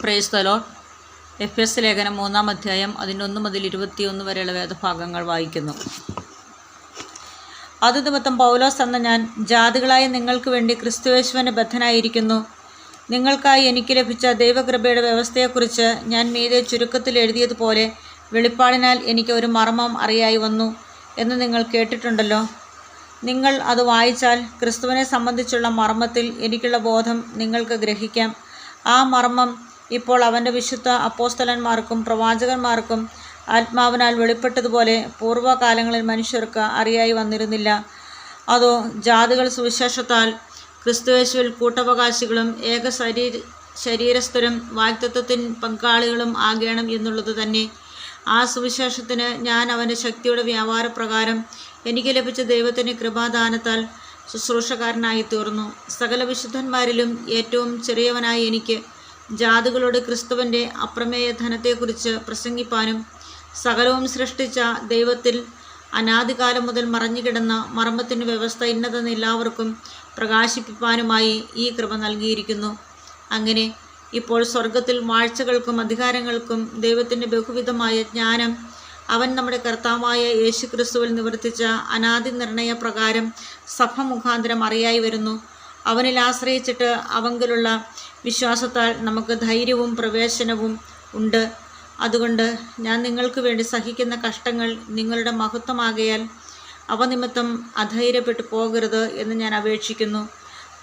Praise the Lord. എഫെസ്യ ലേഖനം 3-ാം അധ്യായം 1 മുതൽ 21 വരെയുള്ള വേദഭാഗങ്ങൾ വായിക്കുന്നു. അത് നിമിത്തം പൗലോസ് എന്ന ഞാൻ ജാതികളായ നിങ്ങൾക്ക് വേണ്ടി ക്രിസ്തുയേശുവിന് ബദ്ധനായിരിക്കുന്നു. നിങ്ങൾക്കായി എനിക്ക് ലഭിച്ച ദൈവകൃപയുടെ വ്യവസ്ഥയെക്കുറിച്ച് ഞാൻ മീതെ ചുരുക്കത്തിൽ എഴുതിയതുപോലെ വെളിപ്പാടിനാൽ എനിക്ക് ഒരു മർമ്മം അറിയായി വന്നു എന്ന് നിങ്ങൾ കേട്ടിട്ടുണ്ടല്ലോ. നിങ്ങൾ അത് വായിച്ചാൽ ക്രിസ്തുവിനെ സംബന്ധിച്ചുള്ള മർമ്മത്തിൽ എനിക്കുള്ള ബോധം നിങ്ങൾക്ക് ഗ്രഹിക്കാം. ആ മർമ്മം ഇപ്പോൾ അവൻ്റെ വിശുദ്ധ അപ്പോസ്തലന്മാർക്കും പ്രവാചകന്മാർക്കും ആത്മാവിനാൽ വെളിപ്പെട്ടതുപോലെ പൂർവ്വകാലങ്ങളിൽ മനുഷ്യർക്ക് അറിയായി വന്നിരുന്നില്ല. അതോ ജാതികൾ സുവിശേഷത്താൽ ക്രിസ്തുയേശുവിൽ കൂട്ടവകാശികളും ഏക ശരീരസ്ഥരും വാഗ്ദത്തത്തിന് പങ്കാളികളും ആകണം എന്നുള്ളത് തന്നെ. ആ സുവിശേഷത്തിന് ഞാൻ അവൻ്റെ ശക്തിയുടെ വ്യാപാരപ്രകാരം എനിക്ക് ലഭിച്ച ദൈവത്തിൻ്റെ കൃപാദാനത്താൽ ശുശ്രൂഷക്കാരനായി തീർന്നു. സകല വിശുദ്ധന്മാരിലും ഏറ്റവും ചെറിയവനായി എനിക്ക് ജാതികളോട് ക്രിസ്തുവിൻ്റെ അപ്രമേയ ധനത്തെക്കുറിച്ച് പ്രസംഗിപ്പാനും സകലവും സൃഷ്ടിച്ച ദൈവത്തിൽ അനാദികാലം മുതൽ മറഞ്ഞുകിടന്ന മർമ്മത്തിൻ്റെ വ്യവസ്ഥ ഇന്നതെന്ന് എല്ലാവർക്കും പ്രകാശിപ്പിപ്പാനുമായി ഈ കൃപ നൽകിയിരിക്കുന്നു. അങ്ങനെ ഇപ്പോൾ സ്വർഗത്തിൽ വാഴ്ചകൾക്കും അധികാരങ്ങൾക്കും ദൈവത്തിൻ്റെ ബഹുവിധമായ ജ്ഞാനം അവൻ നമ്മുടെ കർത്താവായ യേശു ക്രിസ്തുവിൽ നിവർത്തിച്ച അനാദി നിർണയ പ്രകാരം സഭ മുഖാന്തരം അറിയായി വരുന്നു. അവനിൽ ആശ്രയിച്ചിട്ട് അവങ്കിലുള്ള വിശ്വാസത്താൽ നമുക്ക് ധൈര്യവും പ്രവേശനവും ഉണ്ട്. അതുകൊണ്ട് ഞാൻ നിങ്ങൾക്ക് വേണ്ടി സഹിക്കുന്ന കഷ്ടങ്ങൾ നിങ്ങളുടെ മഹത്വമാകയാൽ അവ നിമിത്തം അധൈര്യപ്പെട്ടു പോകരുത് എന്ന് ഞാൻ അപേക്ഷിക്കുന്നു.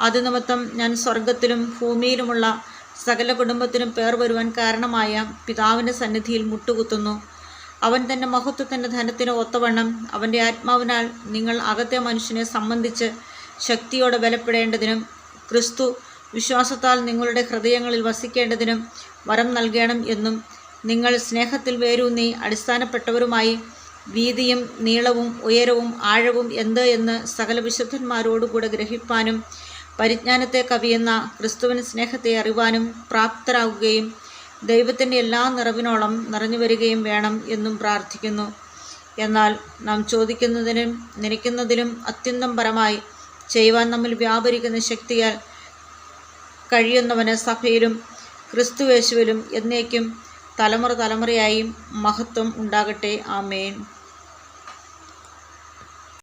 അത് നിമിത്തം ഞാൻ സ്വർഗത്തിലും ഭൂമിയിലുമുള്ള സകല കുടുംബത്തിനും പേർ വരുവാൻ കാരണമായ പിതാവിൻ്റെ സന്നിധിയിൽ മുട്ടുകുത്തുന്നു. അവൻ തൻ്റെ മഹത്വത്തിൻ്റെ ധനത്തിന് ഒത്തവണ്ണം അവൻ്റെ ആത്മാവിനാൽ നിങ്ങൾ അകത്തെ മനുഷ്യനെ സംബന്ധിച്ച് ശക്തിയോടെ ബലപ്പെടേണ്ടതിനും ക്രിസ്തു വിശ്വാസത്താൽ നിങ്ങളുടെ ഹൃദയങ്ങളിൽ വസിക്കേണ്ടതിനും വരം നൽകണം എന്നും നിങ്ങൾ സ്നേഹത്തിൽ വേരൂന്നി അടിസ്ഥാനപ്പെട്ടവരുമായി വീതിയും നീളവും ഉയരവും ആഴവും എന്ത് എന്ന് സകല വിശുദ്ധന്മാരോടുകൂടെ ഗ്രഹിപ്പാനും പരിജ്ഞാനത്തെ കവിയുന്ന ക്രിസ്തുവിന് സ്നേഹത്തെ അറിവാനും പ്രാപ്തരാകുകയും ദൈവത്തിൻ്റെ എല്ലാ നിറവിനോളം നിറഞ്ഞു വരികയും വേണം എന്നും പ്രാർത്ഥിക്കുന്നു. എന്നാൽ നാം ചോദിക്കുന്നതിനും നനയ്ക്കുന്നതിലും അത്യന്തം പരമായി ചെയ്യുവാൻ നമ്മിൽ വ്യാപരിക്കുന്ന ശക്തിയാൽ കഴിയുന്നവന് സഭയിലും ക്രിസ്തുയേശുവിലും എന്നേക്കും തലമുറയായും മഹത്വം ഉണ്ടാകട്ടെ. ആമേൻ.